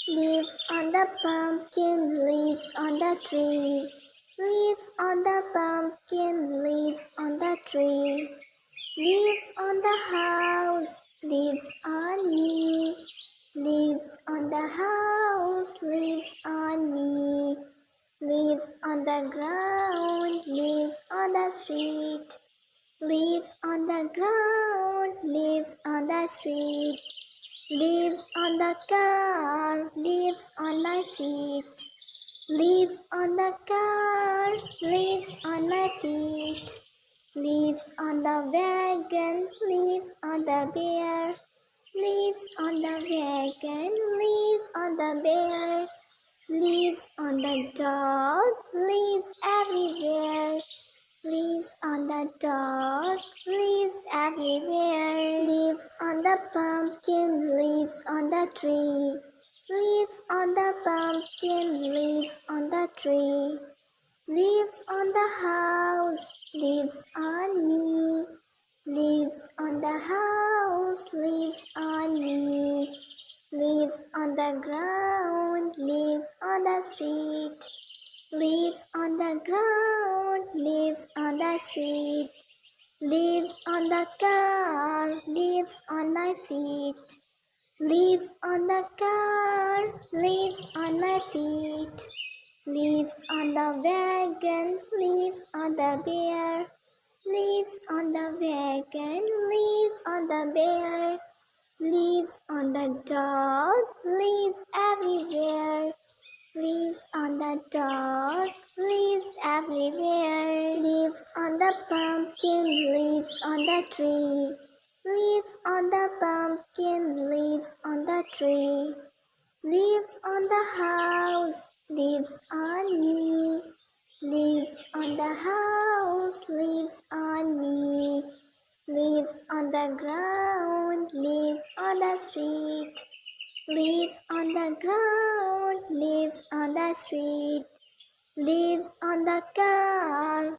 Leaves on the pumpkin, leaves on the tree. Leaves on the pumpkin, leaves on the tree. Leaves on the house, leaves on me. Leaves on the house, leaves on me. Leaves on the ground, leaves on the street. Leaves on the ground, leaves on the street. Leaves on the car, leaves on my feet. Leaves on the car, leaves on my feet. Leaves on the wagon, leaves on the bear. Leaves on the wagon, leaves on the bear. Leaves on the dog, leaves everywhere. Leaves on the dog, leaves everywhere. Leaves on the pumpkin, leaves on the tree. Leaves on the pumpkin, leaves on the tree. Leaves on the house, leaves on me. Leaves on the house, leaves on me. Leaves on the ground, leaves on the street. Leaves on the ground, leaves on the street. Leaves on the car, leaves on my feet. Leaves on the car, leaves on my feet. Leaves on the wagon, leaves on the bear. Leaves on the wagon, leaves on the bear. Leaves on the dog, leaves everywhere. Leaves on the dog, leaves everywhere. Leaves on the pumpkin, leaves on the tree. Leaves on the pumpkin, leaves on the tree. Leaves on the house, leaves on me. Leaves on the house, leaves on me. Leaves on the ground, leaves on the street. Leaves on the ground, leaves on the street. Leaves on the car.